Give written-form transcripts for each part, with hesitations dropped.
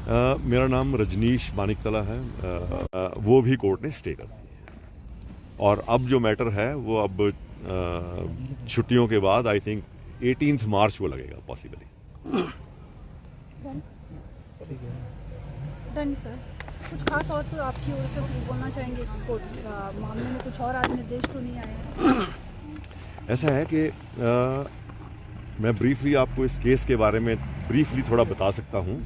मेरा नाम रजनीश मानिकतला है। वो भी कोर्ट ने स्टे कर दी है और अब जो मैटर है वो अब छुट्टियों के बाद आई थिंक 18 मार्च को लगेगा पॉसिबली। Done sir. कुछ खास और तो आपकी ओर से कुछ बोलना चाहेंगे इस कोर्ट मामले में? कुछ और आज निर्देश तो नहीं आए हैं? ऐसा है कि मैं ब्रीफली आपको इस केस के बारे में ब्रीफली थोड़ा बता सकता हूँ।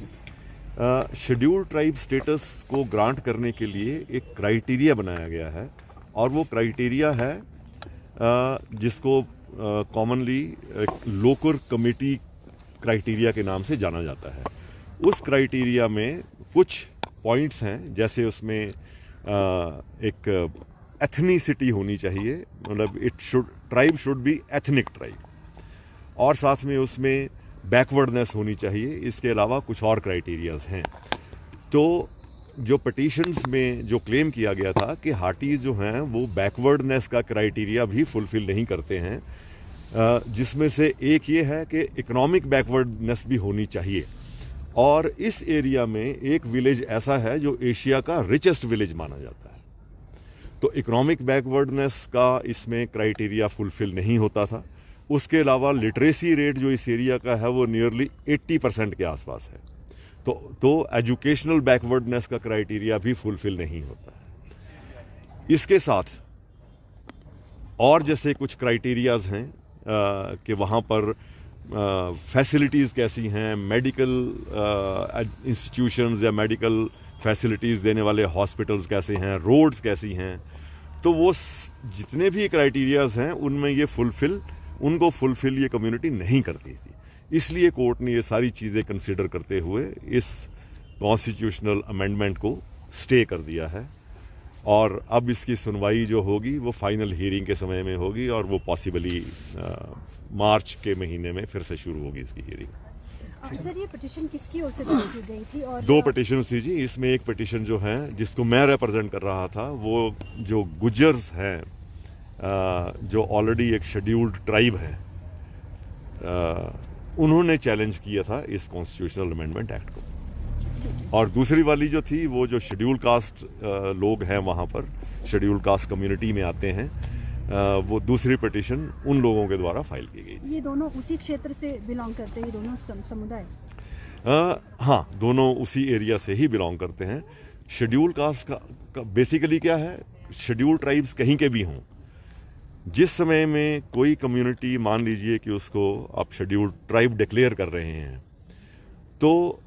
शेड्यूल्ड ट्राइब स्टेटस को ग्रांट करने के लिए एक क्राइटेरिया बनाया गया है और वो क्राइटेरिया है जिसको कॉमनली लोकल कमेटी क्राइटेरिया के नाम से जाना जाता है। उस क्राइटेरिया में कुछ पॉइंट्स हैं, जैसे उसमें एक एथनिसिटी होनी चाहिए, मतलब tribe should be ethnic tribe, और साथ में उसमें बैकवर्डनेस होनी चाहिए। इसके अलावा कुछ और क्राइटेरियाज हैं। तो जो पिटीशंस में जो क्लेम किया गया था कि हाटीज जो हैं वो बैकवर्डनेस का क्राइटेरिया भी फुलफिल नहीं करते हैं, जिसमें से एक ये है कि इकोनॉमिक बैकवर्डनेस भी होनी चाहिए। और इस एरिया में एक विलेज ऐसा है जो एशिया का रिचेस्ट विलेज माना जाता है। तो इकोनॉमिक बैकवर्डनेस का इसमें क्राइटेरिया फुलफिल नहीं होता था। उसके अलावा लिटरेसी रेट जो इस एरिया का है वो नियरली 80% के आसपास है। तो एजुकेशनल बैकवर्डनेस का क्राइटेरिया भी फुलफिल नहीं होता है। इसके साथ और जैसे कुछ क्राइटेरियाज हैं कि वहाँ पर फैसिलिटीज़ कैसी हैं, मेडिकल इंस्टीट्यूशंस या मेडिकल फैसिलिटीज़ देने वाले हॉस्पिटल्स कैसे हैं, रोड्स कैसी हैं। तो वो जितने भी क्राइटेरियाज हैं उनमें उनको फुलफिल ये कम्युनिटी नहीं करती थी। इसलिए कोर्ट ने ये सारी चीज़ें कंसिडर करते हुए इस कॉन्स्टिट्यूशनल अमेंडमेंट को स्टे कर दिया है और अब इसकी सुनवाई जो होगी वो फाइनल हियरिंग के समय में होगी और वो पॉसिबली मार्च के महीने में फिर से शुरू होगी इसकी हियरिंग। सर, ये पिटीशन किसकी ओर से दायर की गई थी? और 2 पिटीशन थी जी। इसमें एक पिटीशन जो है जिसको मैं रिप्रेजेंट कर रहा था, वो जो गुज्जर्स हैं जो ऑलरेडी एक शेड्यूल्ड ट्राइब है, उन्होंने चैलेंज किया था इस कॉन्स्टिट्यूशनल अमेंडमेंट एक्ट को। और दूसरी वाली जो थी वो जो शेड्यूल कास्ट लोग हैं वहाँ पर, शेड्यूल कास्ट कम्युनिटी में आते हैं, वो दूसरी पिटीशन उन लोगों के द्वारा फाइल की गई थी। ये दोनों उसी क्षेत्र से बिलोंग करते हैं, ये दोनों समुदाय? हाँ, दोनों उसी एरिया से ही बिलोंग करते हैं। शेड्यूल कास्ट का बेसिकली क्या है, शेड्यूल ट्राइब्स कहीं के भी हों, जिस समय में कोई कम्युनिटी मान लीजिए कि उसको आप शेड्यूल्ड ट्राइब डिक्लेयर कर रहे हैं, तो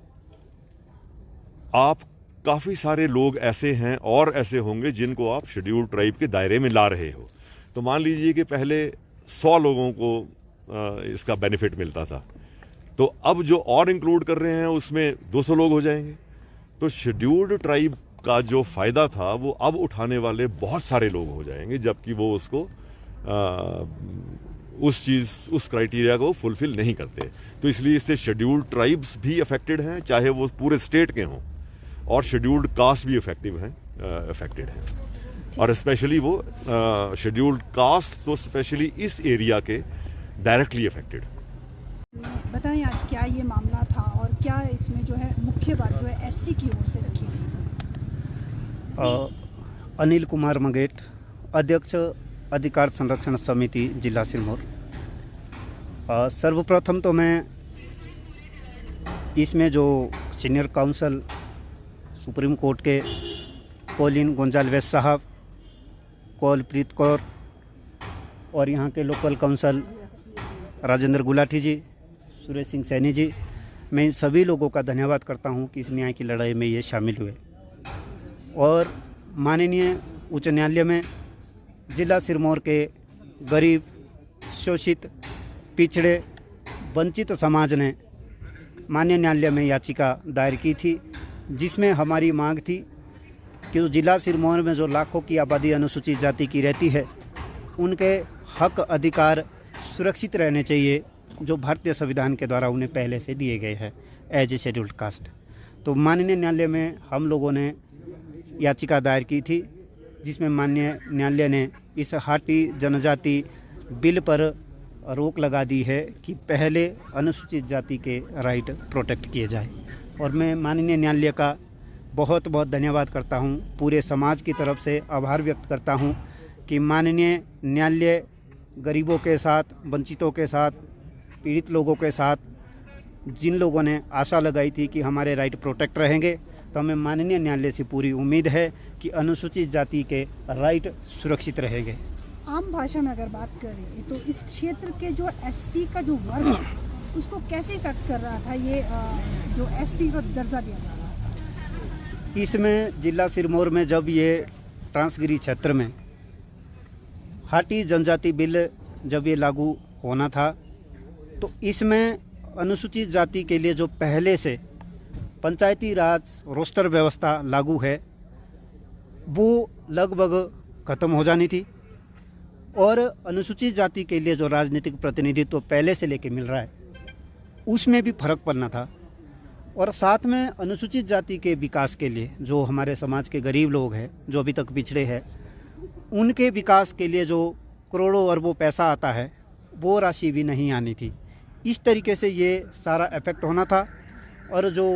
आप काफ़ी सारे लोग ऐसे हैं और ऐसे होंगे जिनको आप शेड्यूल्ड ट्राइब के दायरे में ला रहे हो। तो मान लीजिए कि पहले 100 लोगों को इसका बेनिफिट मिलता था, तो अब जो और इंक्लूड कर रहे हैं उसमें 200 लोग हो जाएंगे। तो शेड्यूल्ड ट्राइब का जो फ़ायदा था वो अब उठाने वाले बहुत सारे लोग हो जाएंगे, जबकि वो उसको उस क्राइटेरिया को फुलफिल नहीं करते। तो इसलिए इससे शेड्यूल्ड ट्राइब्स भी अफेक्टेड हैं, चाहे वो पूरे स्टेट के हों, और शेड्यूल्ड कास्ट भी अफेक्टेड हैं। और स्पेशली वो शेड्यूल्ड कास्ट तो स्पेशली इस एरिया के डायरेक्टली अफेक्टेड। बताएं आज क्या ये मामला था और क्या इसमें जो है मुख्य बात जो है एससी की ओर से रखी गई थी? अनिल कुमार मंगेट, अध्यक्ष अधिकार संरक्षण समिति जिला सिरमौर। सर्वप्रथम तो मैं इसमें जो सीनियर काउंसिल सुप्रीम कोर्ट के कॉलिन गोंजाल्वेस साहब, कौलप्रीत कौर और यहाँ के लोकल काउंसिल राजेंद्र गुलाटी जी, सुरेश सिंह सैनी जी, मैं इन सभी लोगों का धन्यवाद करता हूँ कि इस न्याय की लड़ाई में ये शामिल हुए। और माननीय उच्च न्यायालय में जिला सिरमौर के गरीब, शोषित, पिछड़े, वंचित समाज ने माननीय न्यायालय में याचिका दायर की थी, जिसमें हमारी मांग थी कि जिला सिरमौर में जो लाखों की आबादी अनुसूचित जाति की रहती है, उनके हक अधिकार सुरक्षित रहने चाहिए, जो भारतीय संविधान के द्वारा उन्हें पहले से दिए गए हैं एज ए शेड्यूल्ड कास्ट। तो माननीय न्यायालय में हम लोगों ने याचिका दायर की थी, जिसमें माननीय न्यायालय ने इस हाटी जनजाति बिल पर रोक लगा दी है कि पहले अनुसूचित जाति के राइट प्रोटेक्ट किए जाए। और मैं माननीय न्यायालय का बहुत बहुत धन्यवाद करता हूँ। पूरे समाज की तरफ से आभार व्यक्त करता हूँ कि माननीय न्यायालय गरीबों के साथ, वंचितों के साथ, पीड़ित लोगों के साथ, जिन लोगों ने आशा लगाई थी कि हमारे राइट प्रोटेक्ट रहेंगे, तो हमें माननीय न्यायालय से पूरी उम्मीद है कि अनुसूचित जाति के राइट सुरक्षित रहेंगे। आम भाषा में अगर बात करें तो इस क्षेत्र के जो एससी का जो वर्ग है उसको कैसे इफेक्ट कर रहा था ये जो एसटी का दर्जा दिया जा रहा था? इसमें जिला सिरमौर में जब ये ट्रांसगिरी क्षेत्र में हाटी जनजाति बिल जब ये लागू होना था, तो इसमें अनुसूचित जाति के लिए जो पहले से पंचायती राज रोस्टर व्यवस्था लागू है वो लगभग ख़त्म हो जानी थी, और अनुसूचित जाति के लिए जो राजनीतिक प्रतिनिधित्व पहले से लेके मिल रहा है उसमें भी फर्क पड़ना था। और साथ में अनुसूचित जाति के विकास के लिए जो हमारे समाज के गरीब लोग हैं, जो अभी तक पिछड़े हैं, उनके विकास के लिए जो करोड़ों अरबों पैसा आता है वो राशि भी नहीं आनी थी। इस तरीके से ये सारा इफेक्ट होना था। और जो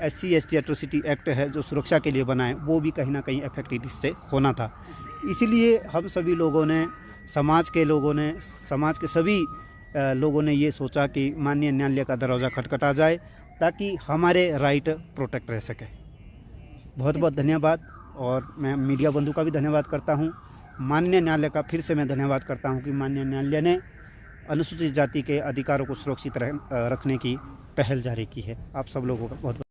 SC ST एट्रोसिटी एक्ट है जो सुरक्षा के लिए बना है वो भी कहीं ना कहीं इफेक्टेड इससे होना था। इसीलिए हम सभी लोगों ने, समाज के सभी लोगों ने ये सोचा कि माननीय न्यायालय का दरवाज़ा खटखटा जाए ताकि हमारे राइट प्रोटेक्ट रह सके। बहुत बहुत धन्यवाद। और मैं मीडिया बंधु का भी धन्यवाद करता हूँ। माननीय न्यायालय का फिर से मैं धन्यवाद करता हूँ कि माननीय न्यायालय ने अनुसूचित जाति के अधिकारों को सुरक्षित रखने की पहल जारी की है। आप सब लोगों का बहुत बहुत